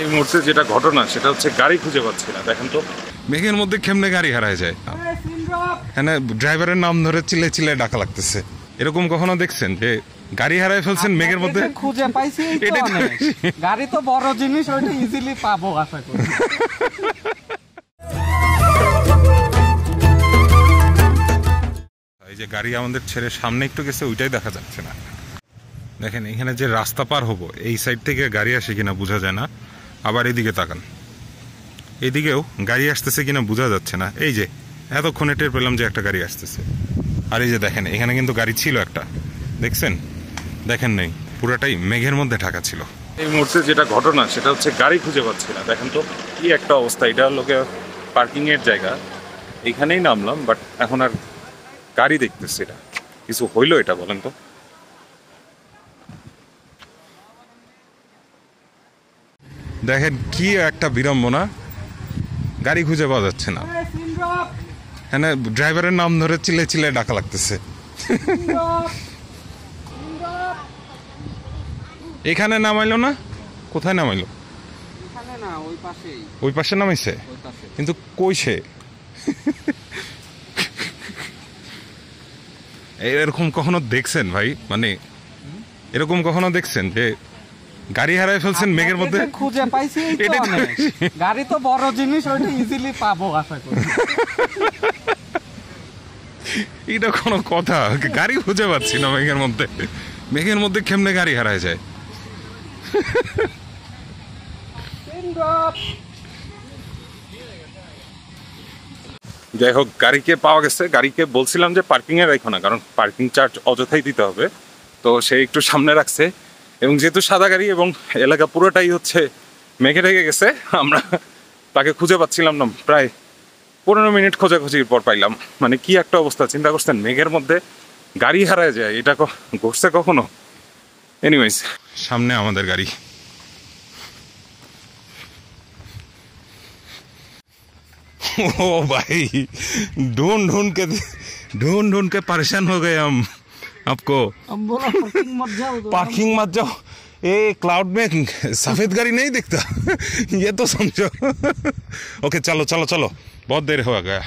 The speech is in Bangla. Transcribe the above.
এই মুহূর্তে যেটা ঘটনা সেটা হচ্ছে গাড়ি খুঁজে পাচ্ছি না। দেখেন তো মেঘের মধ্যে কেমনে গাড়ি হারায় যায়। হ্যাঁ, ড্রাইভারের নাম ধরে চিল্লে চিল্লে ডাকা লাগতেছে। এরকম কখনো দেখছেন যে গাড়ি হারায় ফেলছেন মেঘের মধ্যে? খুঁজে পাইছি, গাড়ি তো বড় জিনিস, ওইটা ইজিলি পাবো আশা করি। এই যে গাড়ি আমাদের ছেড়ে সামনে একটু গেছে, ওইটাই দেখা যাচ্ছে না। দেখেন এখানে যে রাস্তা পার হবো এই সাইড থেকে গাড়ি আসে কিনা বোঝা যায় না। আবার এদিকে তাকান, এদিকেও গাড়ি আসতেছে কিনা বোঝা যাচ্ছে না। এই যে এতক্ষণে টের পেলাম যে একটা গাড়ি আসতেছে। আর এই যে দেখেন এখানে কিন্তু গাড়ি ছিল একটা, দেখছেন? দেখেন নেই, পুরাটাই মেঘের মধ্যে ঢাকা ছিল। এই মুহূর্তে যেটা ঘটনা সেটা হচ্ছে গাড়ি খুঁজে পাচ্ছি না। দেখেন তো কি একটা অবস্থা। এটা লোকে পার্কিং এর জায়গা, এইখানেই নামলাম, বাট এখন আর গাড়ি দেখতেছি এটা। কিছু হইলো এটা বলেন তো? দেখেন কি একটা বিড়ম্বনা, গাড়ি খুঁজে পাওয়া যাচ্ছে না। হ্যাঁ, ড্রাইভারের নাম ধরে চিল্লে চিল্লে ডাকা লাগতেছে। এখানে নামাইলো না? কোথায় নামাইলো? ওই পাশে নামাইছে, কিন্তু কই সে? এরকম কখনো দেখছেন ভাই? মানে এরকম কখনো দেখছেন যে গাড়ি হারায় ফেলছেন মেঘের মধ্যে? খুঁজে পাইছি, গাড়ি তো বড় জিনিস, ওইটা ইজিলি পাবো আশা করি। এটা কোনো কথা? গাড়ি খুঁজে পাচ্ছি না মেঘের মধ্যে। মেঘের মধ্যে কেমনে গাড়ি হারায় যায়? যাই হোক, গাড়িকে পাওয়া গেছে। গাড়িকে বলছিলাম যে পার্কিং এ রাখো না, কারণ পার্কিং চার্জ অযথাই দিতে হবে। তো সে একটু সামনে রাখছে, এবং যেহেতু সাদা গাড়ি এবং এলাকা পুরোটাই হচ্ছে মেঘে ঢেকে গেছে, আমরা তাকে খুঁজে পাচ্ছিলাম না। প্রায় 15 মিনিট খোঁজাখুঁজির পর পাইলাম। মানে কি একটা অবস্থা, চিন্তা করছেন? মেঘের মধ্যে গাড়ি হারায় যায়, এটা ঘটছে কখনো? এনিওয়েজ, সামনে আমাদের গাড়ি। ओ भाई, ढूंढ ढूंढ के परेशान हो गए हम। आपको बोला पार्किंग मत जाओ, ये क्लाउड में सफेद गाड़ी नहीं दिखता। ये तो समझो। ओके, चलो चलो चलो, बहुत देर हो गया।